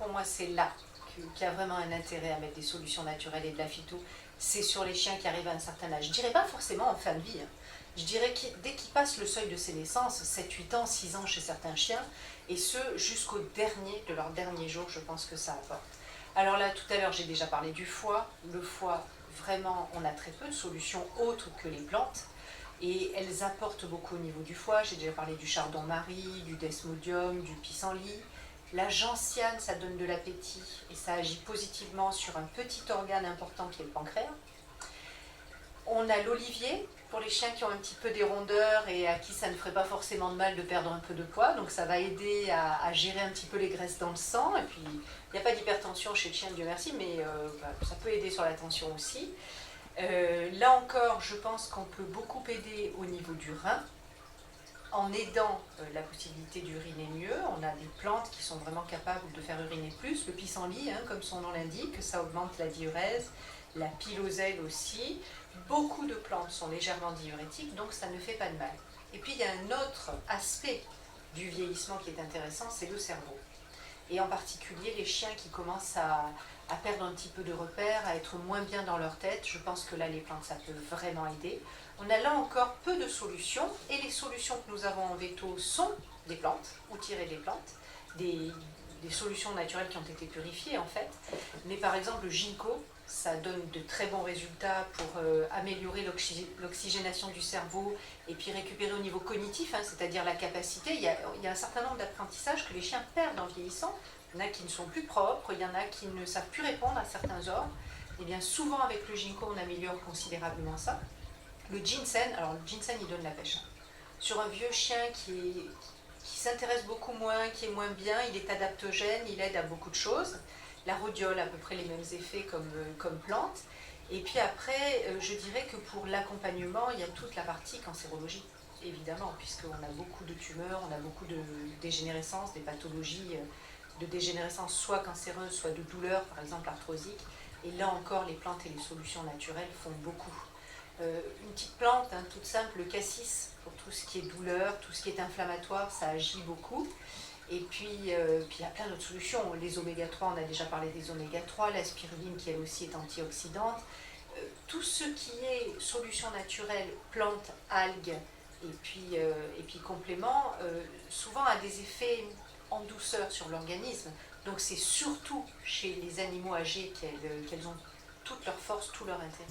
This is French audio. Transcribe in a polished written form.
pour moi, c'est là qu'il y a vraiment un intérêt à mettre des solutions naturelles et de la phyto. C'est sur les chiens qui arrivent à un certain âge. Je dirais pas forcément en fin de vie. Je dirais que dès qu'ils passent le seuil de sénescence, 7, 8 ans, 6 ans chez certains chiens, et ce jusqu'au dernier de leur dernier jour, je pense que ça apporte. Alors là, tout à l'heure, j'ai déjà parlé du foie. Le foie, vraiment, on a très peu de solutions autres que les plantes. Et elles apportent beaucoup au niveau du foie. J'ai déjà parlé du chardon-marie, du desmodium, du pissenlit. La gentiane, ça donne de l'appétit et ça agit positivement sur un petit organe important qui est le pancréas. On a l'olivier pour les chiens qui ont un petit peu des rondeurs et à qui ça ne ferait pas forcément de mal de perdre un peu de poids. Donc ça va aider à gérer un petit peu les graisses dans le sang. Et puis il n'y a pas d'hypertension chez le chien, Dieu merci, mais ça peut aider sur la tension aussi. Là encore, je pense qu'on peut beaucoup aider au niveau du rein en aidant la possibilité d'uriner mieux. On a des plantes qui sont vraiment capables de faire uriner plus. Le pissenlit, comme son nom l'indique, ça augmente la diurèse. La piloselle aussi. Beaucoup de plantes sont légèrement diurétiques, donc ça ne fait pas de mal. Et puis il y a un autre aspect du vieillissement qui est intéressant, c'est le cerveau. Et en particulier les chiens qui commencent à perdre un petit peu de repères, à être moins bien dans leur tête. Je pense que là, les plantes, ça peut vraiment aider. On a là encore peu de solutions, et les solutions que nous avons en veto sont des plantes, ou tirées des plantes, des solutions naturelles qui ont été purifiées en fait. Mais par exemple, le ginkgo, ça donne de très bons résultats pour améliorer l'oxygénation du cerveau et puis récupérer au niveau cognitif, c'est-à-dire la capacité. Il y a un certain nombre d'apprentissages que les chiens perdent en vieillissant. Il y en a qui ne sont plus propres, il y en a qui ne savent plus répondre à certains ordres. Et bien souvent avec le ginkgo, on améliore considérablement ça. Le ginseng, alors le ginseng il donne la pêche. Sur un vieux chien qui s'intéresse beaucoup moins, qui est moins bien, il est adaptogène, il aide à beaucoup de choses. La rhodiole a à peu près les mêmes effets comme plante. Et puis après, je dirais que pour l'accompagnement, il y a toute la partie cancérologie, évidemment, puisqu'on a beaucoup de tumeurs, on a beaucoup de dégénérescences, des pathologies de dégénérescence soit cancéreuse, soit de douleur, par exemple arthrosique. Et là encore, les plantes et les solutions naturelles font beaucoup. Une petite plante, toute simple, le cassis, pour tout ce qui est douleur, tout ce qui est inflammatoire, ça agit beaucoup. Et puis il y a plein d'autres solutions. Les oméga 3, on a déjà parlé des oméga 3, la spiruline qui elle aussi est antioxydante. Tout ce qui est solution naturelle, plantes, algues et puis compléments, souvent a des effets en douceur sur l'organisme. Donc c'est surtout chez les animaux âgés qu'elles ont toute leur force, tout leur intérêt.